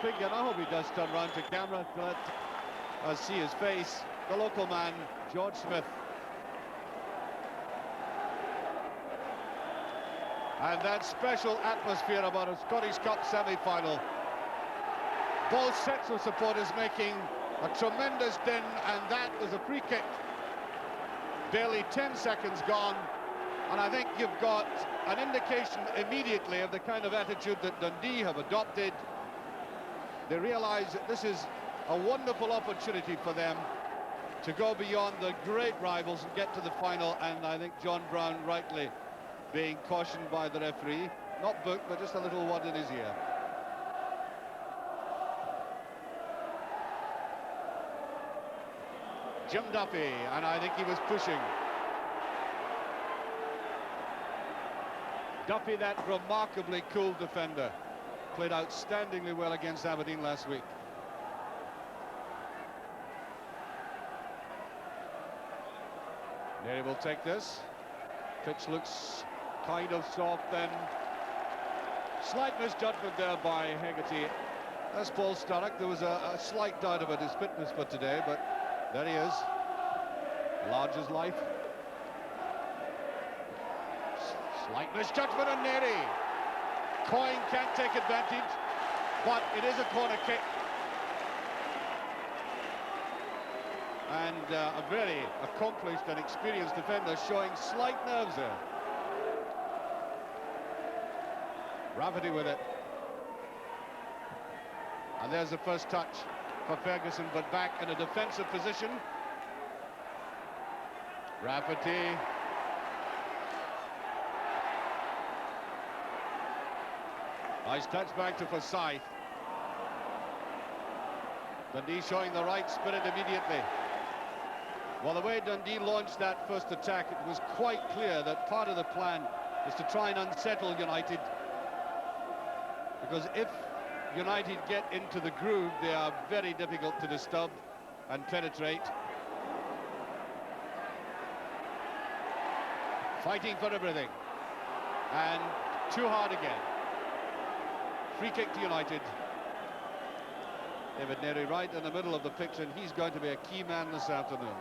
figure, and I hope he does turn round to camera to let us see his face. The local man, George Smith. And that special atmosphere about a Scottish Cup semi-final. Both sets of supporters making a tremendous din, and that was a free kick. Barely 10 seconds gone, and I think you've got an indication immediately of the kind of attitude that Dundee have adopted. They realise that this is a wonderful opportunity for them to go beyond the great rivals and get to the final, and I think John Brown rightly being cautioned by the referee, not booked, but just a little one in his ear. Jim Duffy, and I think he was pushing. Duffy, that remarkably cool defender, played outstandingly well against Aberdeen last week. Derry will take this. Pitch looks kind of soft then. Slight misjudgment there by Hegarty. That's Paul Sturrock. There was a slight doubt about his fitness for today, but there he is. Large as life. Slight misjudgment on Neri. Coyne can't take advantage, but it is a corner kick. And a very accomplished and experienced defender showing slight nerves there. Rafferty with it. And there's the first touch for Ferguson, but back in a defensive position. Rafferty. Nice touch back to Forsyth. Dundee showing the right spirit immediately. Well, the way Dundee launched that first attack, it was quite clear that part of the plan is to try and unsettle United. Because if United get into the groove, they are very difficult to disturb and penetrate. Fighting for everything. And too hard again. Free kick to United. David Neri right in the middle of the pitch, and he's going to be a key man this afternoon.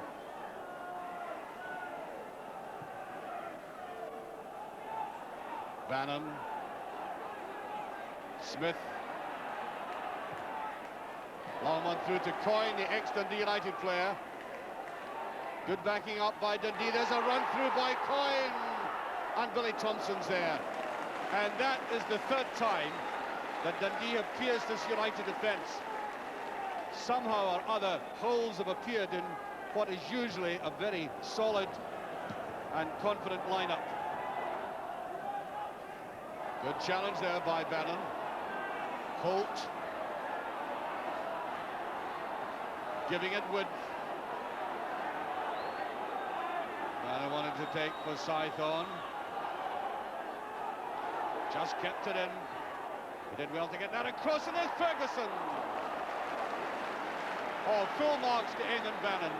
Bannon. Smith. Long one through to Coyne, the ex-Dundee United player. Good backing up by Dundee. There's a run through by Coyne. And Billy Thompson's there. And that is the third time that Dundee have pierced this United defence. Somehow or other, holes have appeared in what is usually a very solid and confident lineup. Good challenge there by Bannon. Holt. Giving it width. Bannon wanted to take Forsyth on. Just kept it in. He did well to get that across, and there's Ferguson. Oh, full marks to EAMONN Bannon.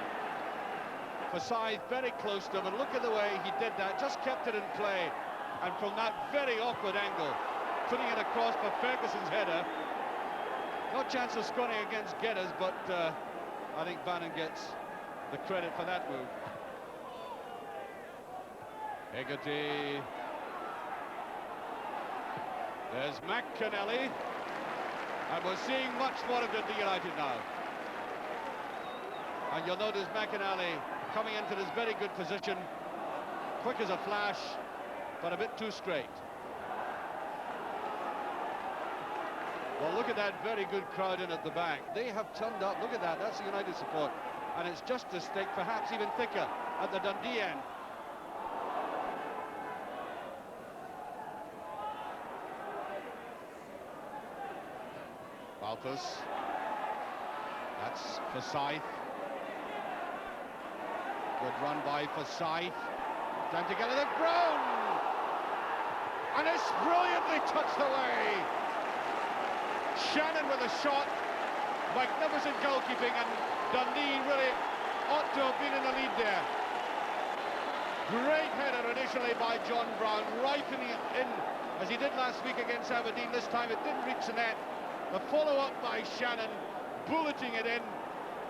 Forsyth very close to him, and look at the way he did that, just kept it in play. And from that very awkward angle, putting it across for Ferguson's header. No chance of scoring against Geddes, but I think Bannon gets the credit for that move. Hegarty. There's McInally. And we're seeing much more of Dundee United now. And you'll notice McInally coming into this very good position. Quick as a flash, but a bit too straight. Well, look at that very good crowd in at the back. They have turned up. Look at that. That's the United support. And it's just as thick, perhaps even thicker, at the Dundee end. Baltus. That's Forsyth. Good run by Forsyth. Time to get it at Brown. And it's brilliantly touched away. Shannon with a shot. Magnificent goalkeeping, and Dundee really ought to have been in the lead there. Great header initially by John Brown, right in as he did last week against Aberdeen. This time it didn't reach the net, The follow-up by Shannon, bulleting it in,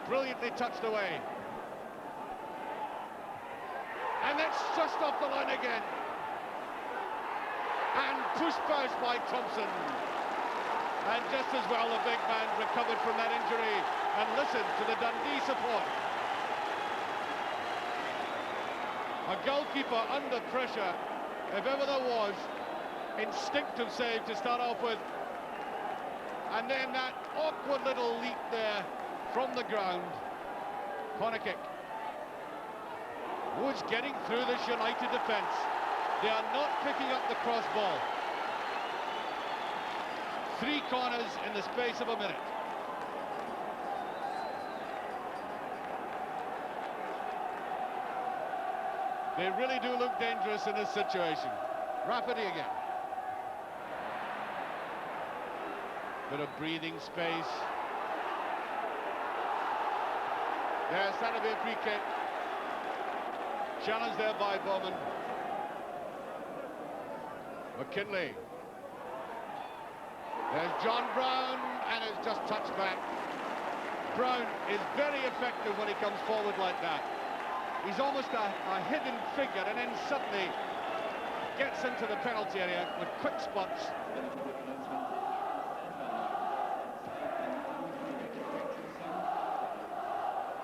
brilliantly touched away. And that's just off the line again. And push-push by Thompson. And just as well, the big man recovered from that injury and listened to the Dundee support. A goalkeeper under pressure, if ever there was. Instinctive save to start off with. And then that awkward little leap there from the ground. Corner kick. Woods getting through this United defence. They are not picking up the cross ball. 3 corners in the space of a minute. They really do look dangerous in this situation. Rafferty again. Bit of breathing space. Yes, that'll be a free kick. Challenged there by Bowman. McKinley. There's John Brown, and it's just touched back. Brown is very effective when he comes forward like that. He's almost a hidden figure, and then suddenly gets into the penalty area with quick spots.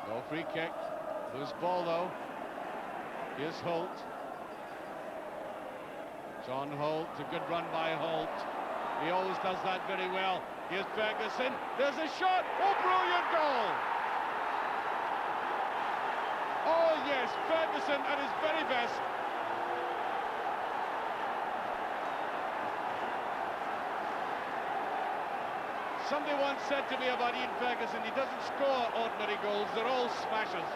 No free kick. Loose ball, though. Here's Holt. John Holt, a good run by Holt. He always does that very well. Here's Ferguson. There's a shot. Oh, brilliant goal! Oh, yes, Ferguson at his very best. Somebody once said to me about Ian Ferguson, he doesn't score ordinary goals, they're all smashes.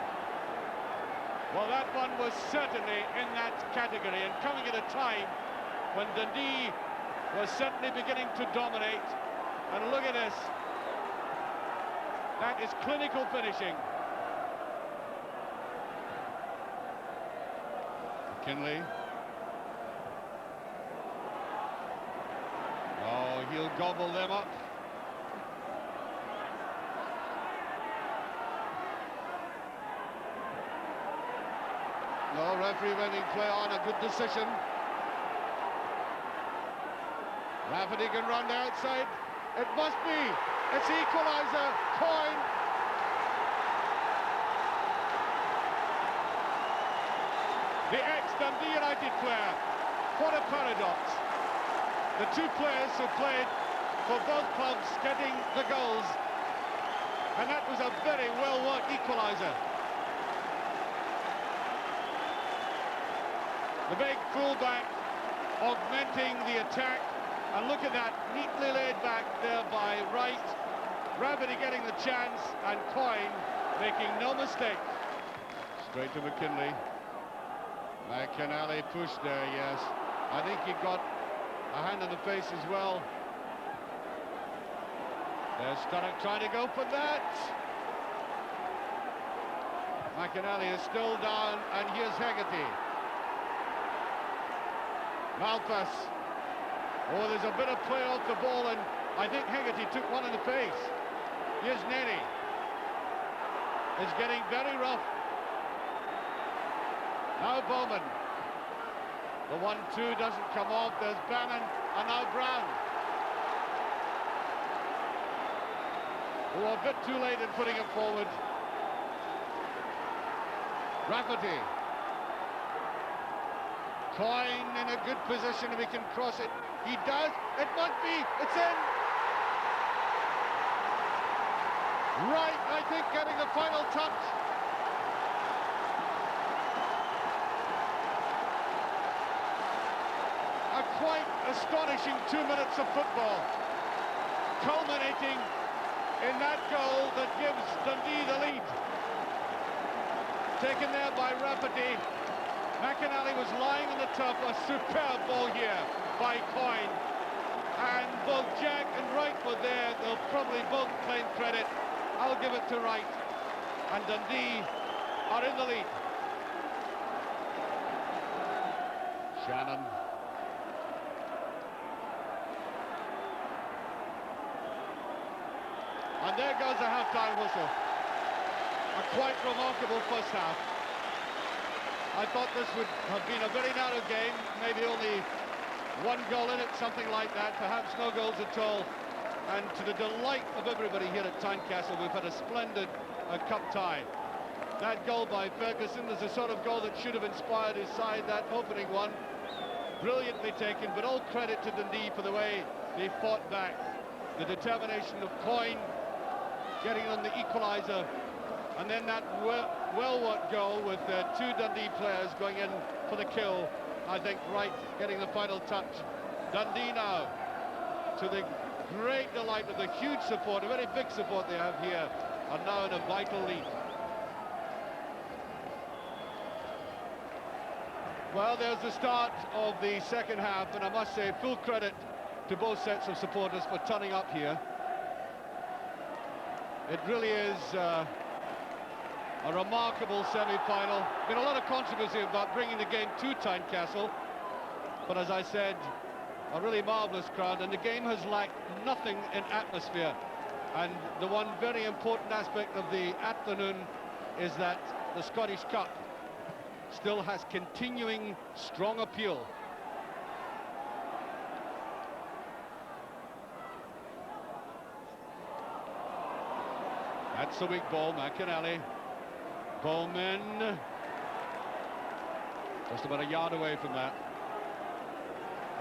Well, that one was certainly in that category, and coming at a time when Dundee was certainly beginning to dominate. And look at this. That is clinical finishing. McKinley. Oh, he'll gobble them up. No, referee winning play on, a good decision. Rafferty can run the outside. It must be. It's equaliser. Coyne. The ex-Dundee United player. What a paradox. The 2 players who played for both clubs getting the goals. And that was a very well-worked equaliser. The big fullback augmenting the attack. And look at that, neatly laid back there by Wright. Rafferty getting the chance, and Coyne making no mistake. Straight to McKinley. McInally pushed there, yes. I think he got a hand in the face as well. There's Sturrock trying to go for that. McInally is still down, and here's Hegarty. Malpas. Oh, there's a bit of play off the ball, and I think Hegarty took one in the face. Here's Nenny. It's getting very rough. Now Bowman. The 1-2 doesn't come off. There's Bannon, and now Brown. Oh, a bit too late in putting it forward. Rafferty. Coyne in a good position if he can cross it. He does. It must be. It's in. Right, I think, getting the final touch. A quite astonishing 2 minutes of football, culminating in that goal that gives Dundee the lead. Taken there by Rafferty. McInally was lying on the turf. A superb ball here by Coyne. And both Jack and Wright were there. They'll probably both claim credit. I'll give it to Wright. And Dundee are in the lead. Shannon. And there goes the half-time whistle. A quite remarkable first half. I thought this would have been a very narrow game, maybe only one goal in it, something like that, perhaps no goals at all. And to the delight of everybody here at Tynecastle, we've had a splendid cup tie. That goal by Ferguson was the sort of goal that should have inspired his side, that opening one. Brilliantly taken, but all credit to Dundee for the way they fought back. The determination of Coyne getting on the equaliser, and then that well-worked goal with two Dundee players going in for the kill, I think, right, getting the final touch. Dundee now, to the great delight of the huge support, a very big support they have here, are now in a vital lead. Well, there's the start of the second half, and I must say full credit to both sets of supporters for turning up here. It really is a remarkable semi-final. Been a lot of controversy about bringing the game to Tynecastle, but as I said, a really marvellous crowd, and the game has lacked nothing in atmosphere. And the one very important aspect of the afternoon is that the Scottish Cup still has continuing strong appeal. That's the weak ball, McInally. Bowman. Just about a yard away from that.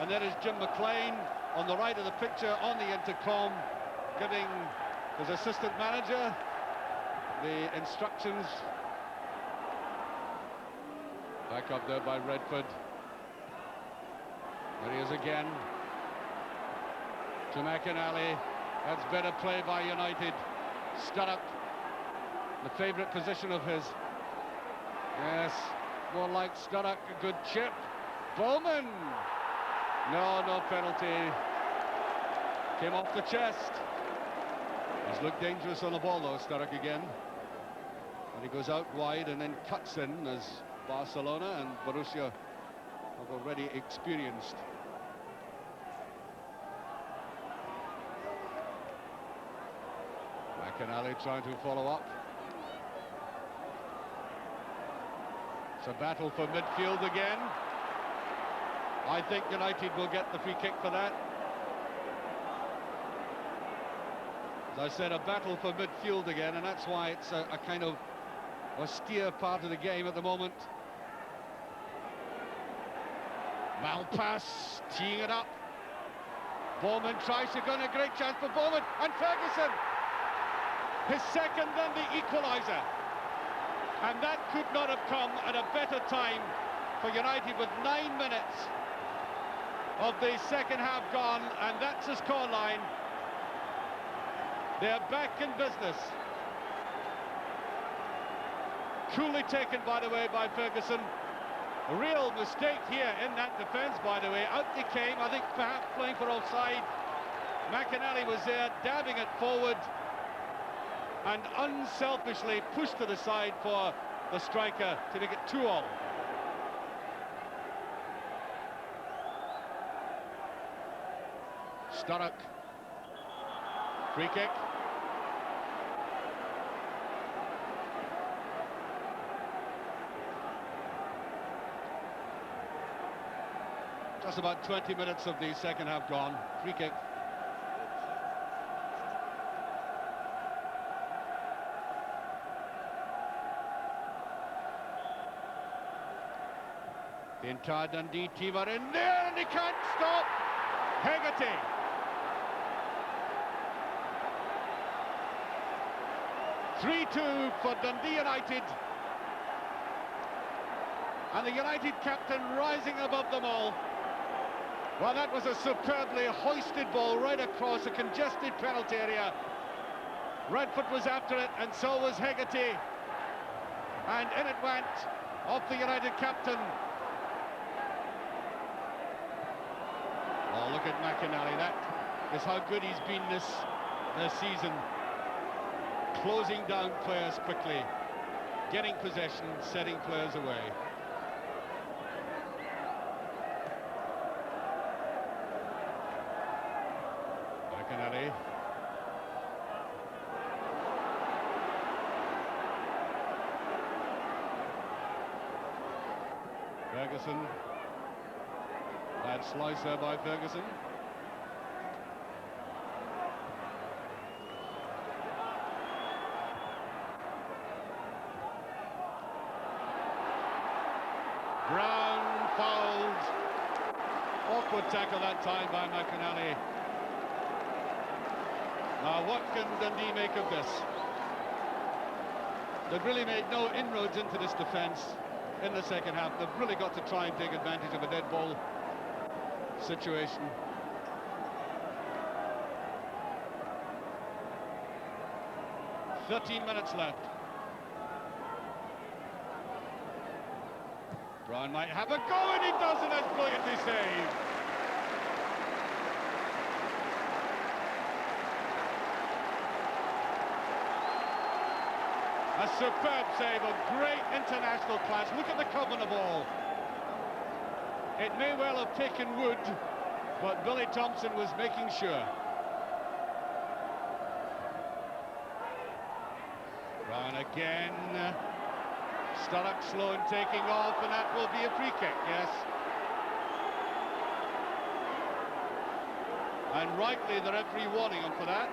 And there is Jim McLean on the right of the picture on the intercom, giving his assistant manager the instructions. Back up there by Redford. There he is again. To McInally. That's better play by United. Sturrock, the favourite position of his. Yes, more like Sturrock, a good chip. Bowman! No penalty. Came off the chest. He's looked dangerous on the ball though, Sturrock again. And he goes out wide and then cuts in, as Barcelona and Borussia have already experienced. McInally trying to follow up. It's a battle for midfield again. I think United will get the free kick for that. As I said, a battle for midfield again, and that's why it's a kind of austere part of the game at the moment. Malpass teeing it up. Bowman tries to go, and a great chance for Bowman, and Ferguson! His second and the equaliser. And that could not have come at a better time for United, with 9 minutes of the second half gone, and that's the scoreline. They're back in business. Coolly taken, by the way, by Ferguson. A real mistake here in that defence, by the way. Out they came, I think perhaps playing for offside. McInally was there, dabbing it forward, and unselfishly pushed to the side for the striker to make it 2-2. Sturrock. Free kick. Just about 20 minutes of the second half gone. Free kick. The entire Dundee team are in there, and they can't stop Hegarty. (3-2) for Dundee United. And the United captain rising above them all. Well, that was a superbly hoisted ball right across a congested penalty area. Redford was after it, and so was Hegarty. And in it went, off the United captain. Oh, look at McInally. That is how good he's been this season. Closing down players quickly, getting possession, setting players away. McInally. Ferguson. Bad slicer by Ferguson. Brown fouled. Awkward tackle that time by McInally. Now what can Dundee make of this? They've really made no inroads into this defence in the second half. They've really got to try and take advantage of a dead ball situation. "13 minutes left. Brown might have a go, and he does it. That's brilliantly saved. A superb save, a great international class. Look at the cover on the ball. It may well have taken wood, but Billy Thompson was making sure. Brown again. Sturrock slow in taking off, and that will be a free kick, yes. And rightly the referee warning him for that.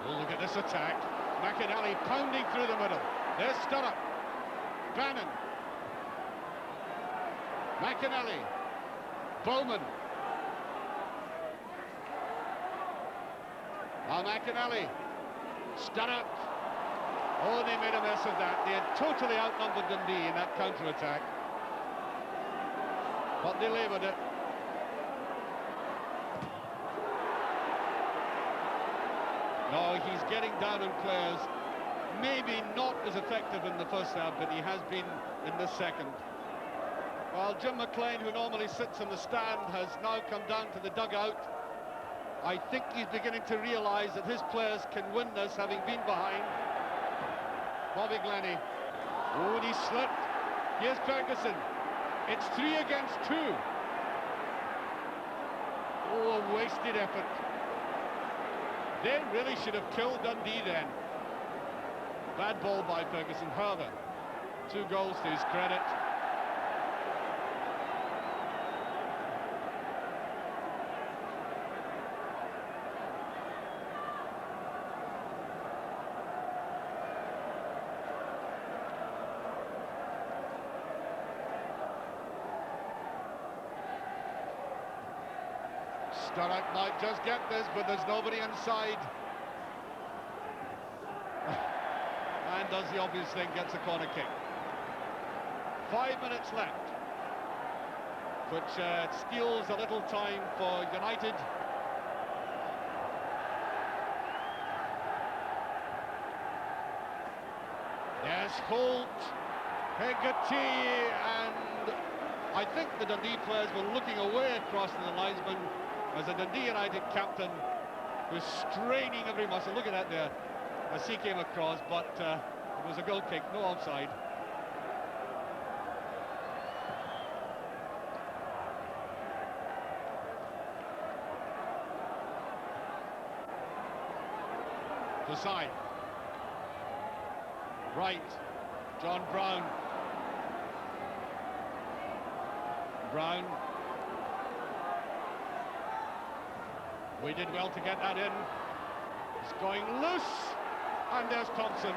Oh, look at this attack. McInally pounding through the middle. There's Sturrock. Bannon. McInally, Bowman. Now McInally, Sturrock. Oh, they made a mess of that. They had totally outnumbered Dundee in that counter-attack. But they laboured it. No, he's getting down on players. Maybe not as effective in the first half, but he has been in the second. Well, Jim McLean, who normally sits in the stand, has now come down to the dugout. I think he's beginning to realise that his players can win this, having been behind. Bobby Glennie. Oh, and he slipped. Here's Ferguson. It's 3 against 2. Oh, a wasted effort. They really should have killed Dundee then. Bad ball by Ferguson. However, 2 goals to his credit. Sturrock might just get this, but there's nobody inside. And does the obvious thing, gets a corner kick. 5 minutes left, which steals a little time for United. Yes, Holt, Hegarty, and I think the Dundee players were looking away across the linesman as a Dundee United captain was straining every muscle. Look at that there as he came across, but it was a goal kick, no offside. To side. Right. John Brown. Brown. We did well to get that in. It's going loose. And there's Thompson.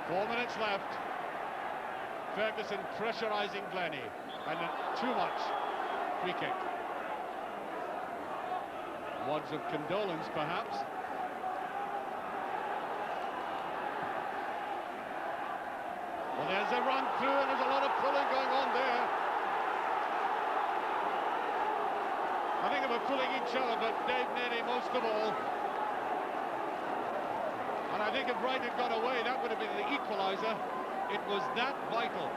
Four minutes left. Ferguson pressurising Glennie. And too much. Free kick. Words of condolence, perhaps. Well, there's a run through, and there's a lot of pulling going on there. I think they were pulling each other, but Dave Nenny most of all. And I think if Wright had gone away, that would have been the equaliser. It was that vital.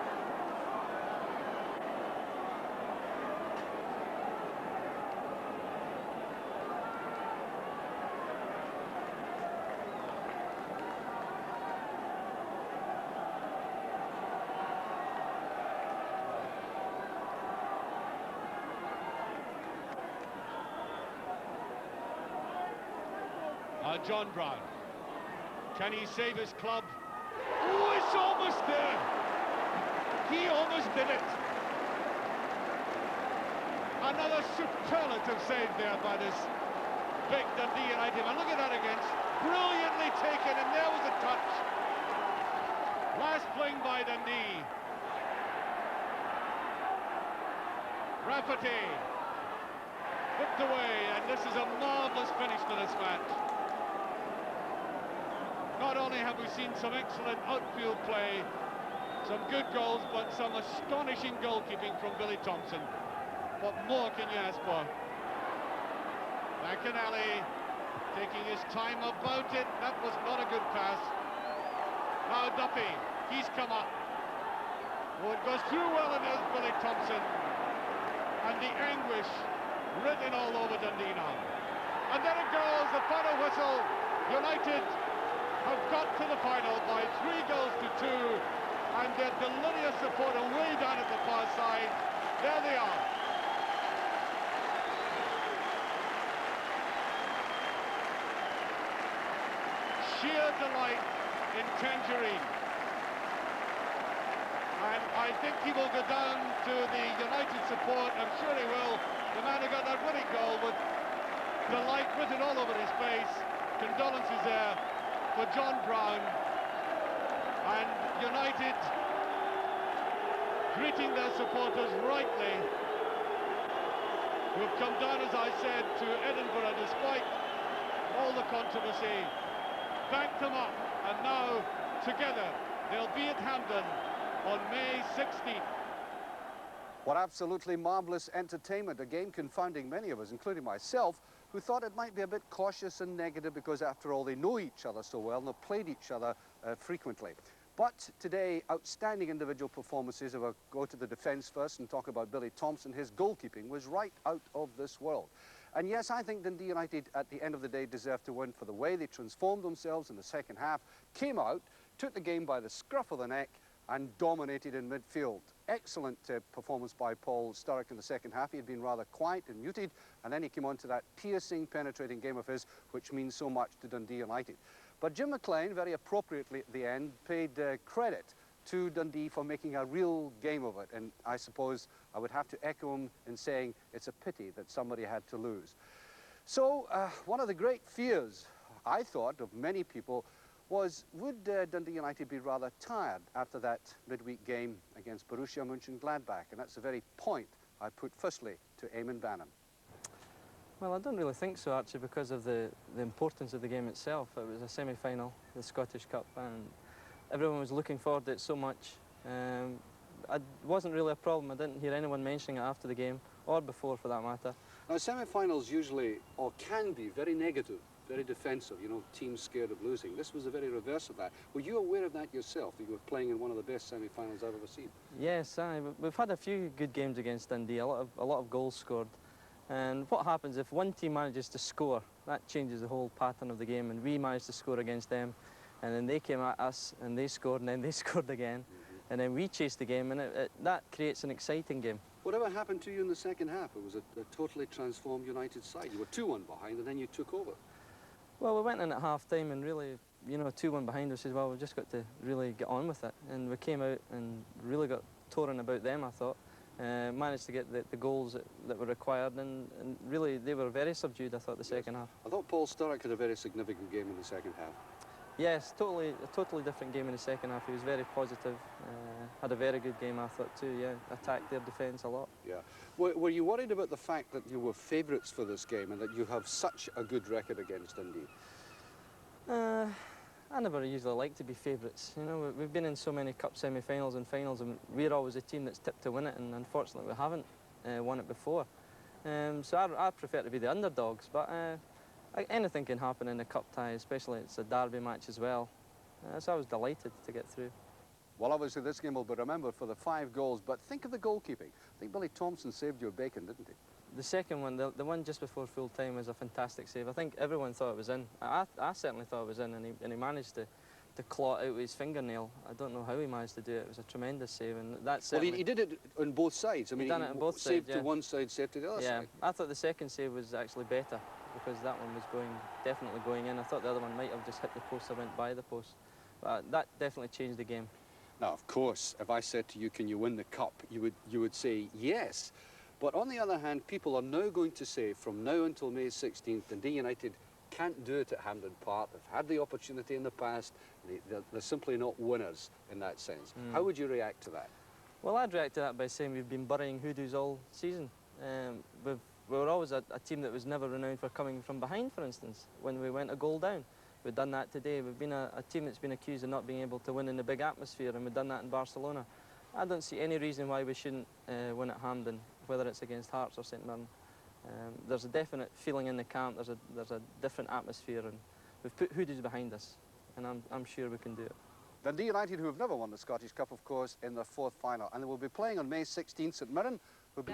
Now John Brown. Can he save his club? Oh, it's almost there. He almost did it. Another superlative save there by this big Dundee United. And look at that again. Brilliantly taken, and there was a touch. Last fling by Dundee. Rafferty whipped away, and this is a marvellous finish to this match. Not only have we seen some excellent outfield play, some good goals, but some astonishing goalkeeping from Billy Thompson. What more can you ask for? McInally taking his time about it. That was not a good pass. Now Duffy, he's come up. Oh, it goes through well, and there's Billy Thompson. And the anguish written all over Dundee now. And there it goes, the final whistle. United have got to the final by 3 goals to 2. And their delirious supporter way down at the far side. There they are. Sheer delight in Tangerine. And I think he will go down to the United support. I'm sure he will. The man who got that winning goal with delight written all over his face. Condolences there for John Brown. And United greeting their supporters rightly, who have come down, as I said, to Edinburgh despite all the controversy. Backed them up, and now together they'll be at Hampden on May 16th. What absolutely marvellous entertainment, a game confounding many of us, including myself, who thought it might be a bit cautious and negative because, after all, they know each other so well and have played each other frequently. But today, outstanding individual performances. If I go to the defence first and talk about Billy Thompson, his goalkeeping was right out of this world. And yes, I think Dundee United, at the end of the day, deserved to win for the way they transformed themselves in the second half, came out, took the game by the scruff of the neck, and dominated in midfield. Excellent performance by Paul Sturrock in the second half. He had been rather quiet and muted, and then he came on to that piercing, penetrating game of his, which means so much to Dundee United. But Jim McLean, very appropriately at the end, paid credit to Dundee for making a real game of it, and I suppose I would have to echo him in saying it's a pity that somebody had to lose. So one of the great fears, I thought, of many people was, would Dundee United be rather tired after that midweek game against Borussia Mönchengladbach? And that's the very point I put firstly to EAMONN BANNON. Well, I don't really think so, Archie, because of the importance of the game itself. It was a semi-final, the Scottish Cup, and everyone was looking forward to it so much. It wasn't really a problem. I didn't hear anyone mentioning it after the game, or before for that matter. Now, semi-finals usually, or can be, very negative, very defensive, you know, teams scared of losing. This was the very reverse of that. Were you aware of that yourself, that you were playing in one of the best semi-finals I've ever seen? Yes, we've had a few good games against Dundee, a lot of goals scored. And what happens if one team manages to score, that changes the whole pattern of the game, and we managed to score against them, and then they came at us and they scored, and then they scored again, and then we chased the game, and that creates an exciting game. Whatever happened to you in the second half? It was a totally transformed United side. You were 2-1 behind, and then you took over. Well, we went in at half-time and really, you know, 2-1 behind us as well. We've just got to really get on with it. And we came out and really got torn about them, I thought. Managed to get the goals that were required, and really they were very subdued, I thought, the second half. I thought Paul Sturrock had a very significant game in the second half. Yes, a totally different game in the second half. He was very positive, had a very good game, I thought, too, yeah. Attacked their defence a lot. Yeah. Were you worried about the fact that you were favourites for this game and that you have such a good record against Dundee? I never usually like to be favourites. You know, we've been in so many cup semi-finals and finals, and we're always a team that's tipped to win it, and unfortunately we haven't won it before. So I prefer to be the underdogs, but anything can happen in a cup tie, especially it's a derby match as well. So I was delighted to get through. Well, obviously this game will be remembered for the 5 goals, but think of the goalkeeping. I think Billy Thompson saved your bacon, didn't he? The second one, the one just before full time, was a fantastic save. I think everyone thought it was in. I certainly thought it was in, and he managed to claw it out with his fingernail. I don't know how he managed to do it. It was a tremendous save, and that's. Well, he did it on both sides. I mean, he done it on both sides. Saved to one side, saved to the other side. Yeah, I thought the second save was actually better because that one was definitely going in. I thought the other one might have just hit the post or went by the post. But that definitely changed the game. Now, of course, if I said to you, can you win the cup, you would say yes. But on the other hand, people are now going to say, from now until May 16th, Dundee United can't do it at Hampden Park. They've had the opportunity in the past. They're simply not winners in that sense. How would you react to that? Well, I'd react to that by saying we've been burying hoodoos all season. We were always a team that was never renowned for coming from behind, for instance, when we went a goal down. We've done that today. We've been a team that's been accused of not being able to win in the big atmosphere, and we've done that in Barcelona. I don't see any reason why we shouldn't win at Hampden, whether it's against Hearts or St Mirren. There's a definite feeling in the camp. There's a different atmosphere, and we've put hoodoos behind us, and I'm sure we can do it. Dundee United, who have never won the Scottish Cup, of course, in their fourth final, and they will be playing on May 16th. St Mirren will be